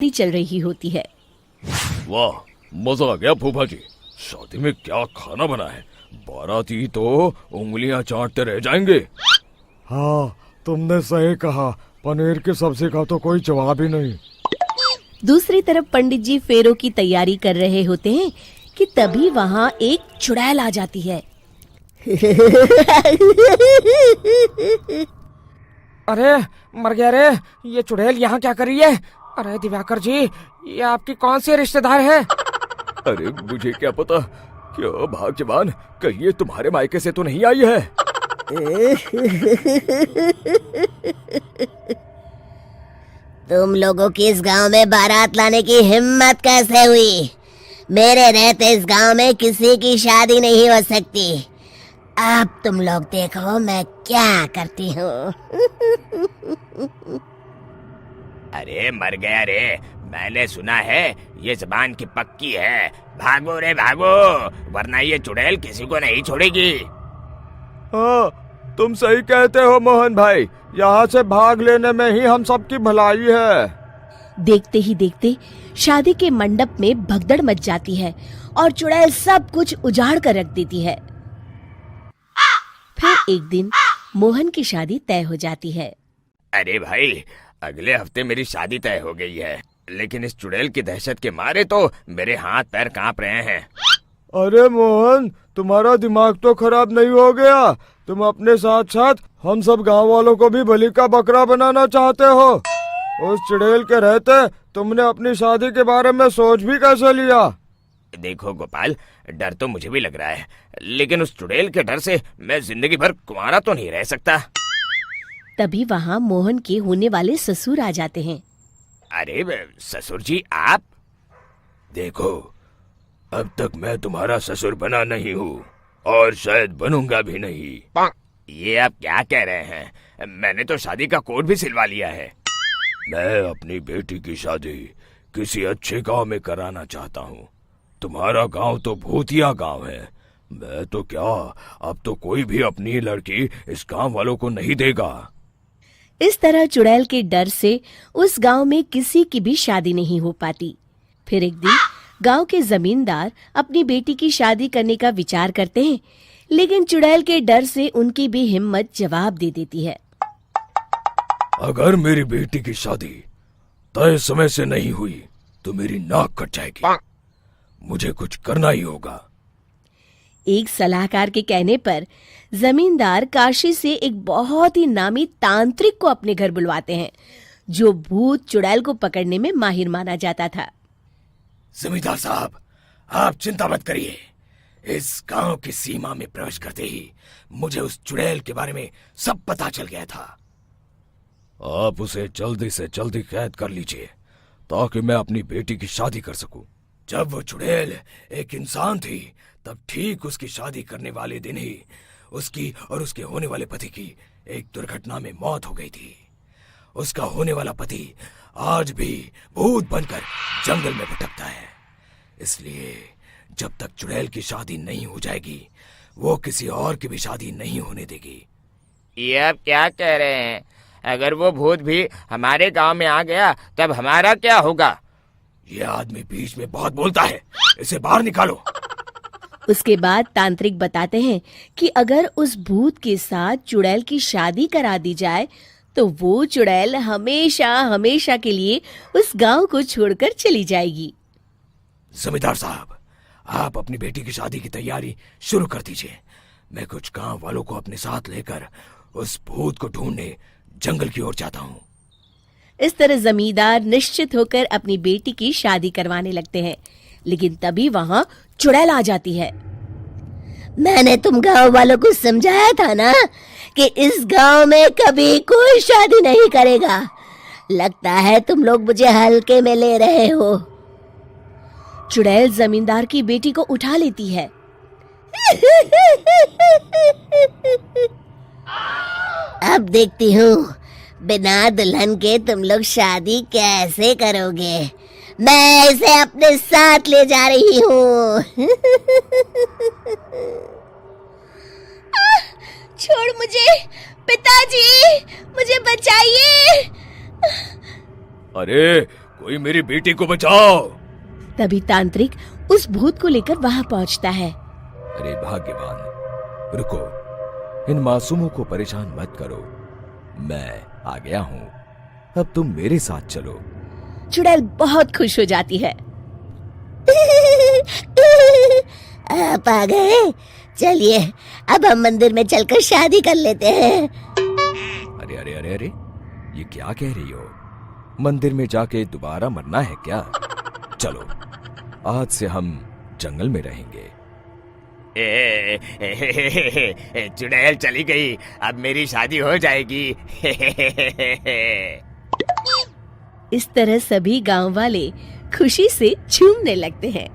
चल रही होती है। वाह, मजा आ गया फूफा जी। शादी में क्या खाना बना है, बाराती तो उंगलियां चाटते रह जाएंगे। हाँ, तुमने सही कहा, पनीर की सब्जी का तो कोई जवाब ही नहीं। दूसरी तरफ पंडित जी फेरों की तैयारी कर रहे होते हैं कि तभी वहाँ एक चुड़ैल आ जाती है। अरे मर गया रे, ये चुड़ैल यहाँ क्या कर रही है? अरे दिवाकर जी, ये आपकी कौन सी रिश्तेदार है? अरे मुझे क्या पता, क्यों भाग्यवान, कहीं ये तुम्हारे मायके से तो नहीं आई है। तुम लोगों की इस गांव में बारात लाने की हिम्मत कैसे हुई? मेरे रहते इस गांव में किसी की शादी नहीं हो सकती। अब तुम लोग देखो मैं क्या करती हूँ। अरे मर गया रे, मैंने सुना है ये जबान की पक्की है। भागो रे भागो, वरना ये चुड़ैल किसी को नहीं छोड़ेगी। हाँ, तुम सही कहते हो मोहन भाई, यहाँ से भाग लेने में ही हम सबकी भलाई है। देखते ही देखते शादी के मंडप में भगदड़ मच जाती है और चुड़ैल सब कुछ उजाड़ कर रख देती है। फिर एक दिन मोहन की शादी तय हो जाती है। अरे भाई, अगले हफ्ते मेरी शादी तय हो गई है, लेकिन इस चुड़ैल की दहशत के मारे तो मेरे हाथ पैर कांप रहे हैं। अरे मोहन, तुम्हारा दिमाग तो खराब नहीं हो गया? तुम अपने साथ साथ हम सब गांव वालों को भी बलि का बकरा बनाना चाहते हो? उस चुड़ैल के रहते तुमने अपनी शादी के बारे में सोच भी कैसे लिया? देखो गोपाल, डर तो मुझे भी लग रहा है, लेकिन उस चुड़ैल के डर से मैं जिंदगी भर कुंवारा तो नहीं रह सकता। तभी वहाँ मोहन के होने वाले ससुर आ जाते हैं। अरे ससुर जी, आप? देखो, अब तक मैं तुम्हारा ससुर बना नहीं हूँ और शायद बनूंगा भी नहीं। ये आप क्या कह रहे हैं? मैंने तो शादी का कोड भी सिलवा लिया है। मैं अपनी बेटी की शादी किसी अच्छे गांव में कराना चाहता हूँ। तुम्हारा गांव तो भूतिया गांव है। मैं तो क्या, अब तो कोई भी अपनी लड़की इस गांव वालों को नहीं देगा। इस तरह चुड़ैल के डर से उस गांव में किसी की भी शादी नहीं हो पाती। फिर एक दिन गांव के जमींदार अपनी बेटी की शादी करने का विचार करते हैं, लेकिन चुड़ैल के डर से उनकी भी हिम्मत जवाब दे देती है। अगर मेरी बेटी की शादी तय समय से नहीं हुई तो मेरी नाक कट जाएगी। मुझे कुछ करना ही होगा। एक सलाहकार के कहने पर जमींदार काशी से एक बहुत ही नामी तांत्रिक को अपने घर बुलवाते हैं, जो भूत चुड़ैल को पकड़ने में माहिर माना जाता था। जमींदार साहब, आप चिंता मत करिए। इस गांव की सीमा में प्रवेश करते ही मुझे उस चुड़ैल के बारे में सब पता चल गया था। आप उसे जल्दी से जल्दी कैद कर लीजिए ताकि मैं अपनी बेटी की शादी कर सकूं। जब वो चुड़ैल एक इंसान थी, तब ठीक उसकी शादी करने वाले दिन ही उसकी और उसके होने वाले पति की एक दुर्घटना में मौत हो गई थी। उसका होने वाला पति आज भी भूत बनकर जंगल में भटकता है। इसलिए जब तक चुड़ैल की शादी नहीं हो जाएगी, वो किसी और की भी शादी नहीं होने देगी। ये आप क्या कह रहे हैं? अगर वो भूत भी हमारे गांव में आ गया तब हमारा क्या होगा? ये आदमी बीच में बहुत बोलता है, इसे बाहर निकालो। उसके बाद तांत्रिक बताते हैं कि अगर उस भूत के साथ चुड़ैल की शादी करा दी जाए तो वो चुड़ैल हमेशा हमेशा के लिए उस गांव को छोड़कर चली जाएगी। जमींदार साहब, आप अपनी बेटी की शादी की तैयारी शुरू कर दीजिए। मैं कुछ गांव वालों को अपने साथ लेकर उस भूत को ढूंढने जंगल की ओर जाता हूँ। इस तरह जमींदार निश्चित होकर अपनी बेटी की शादी करवाने लगते हैं, लेकिन तभी वहाँ चुड़ैल आ जाती है। मैंने तुम गांव वालों को समझाया था ना कि इस गांव में कभी कोई शादी नहीं करेगा। लगता है तुम लोग मुझे हल्के में ले रहे हो। चुड़ैल जमींदार की बेटी को उठा लेती है। अब देखती हूँ बिना दुल्हन के तुम लोग शादी कैसे करोगे। मैं इसे अपने साथ ले जा रही हूँ। छोड़ मुझे, पिताजी, मुझे बचाइए। अरे कोई मेरी बेटी को बचाओ। तभी तांत्रिक उस भूत को लेकर वहां पहुंचता है। अरे भाग्यवान, रुको, इन मासूमों को परेशान मत करो, मैं आ गया हूँ, अब तुम मेरे साथ चलो। चुड़ैल बहुत खुश हो जाती है। आप आ गए, चलिए अब हम मंदिर में चलकर शादी कर लेते हैं। अरे अरे अरे अरे, ये क्या कह रही हो? मंदिर में जाके दोबारा मरना है क्या? चलो, आज से हम जंगल में रहेंगे। चुड़ैल चली गई, अब मेरी शादी हो जाएगी। इस तरह सभी गांव वाले खुशी से झूमने लगते हैं।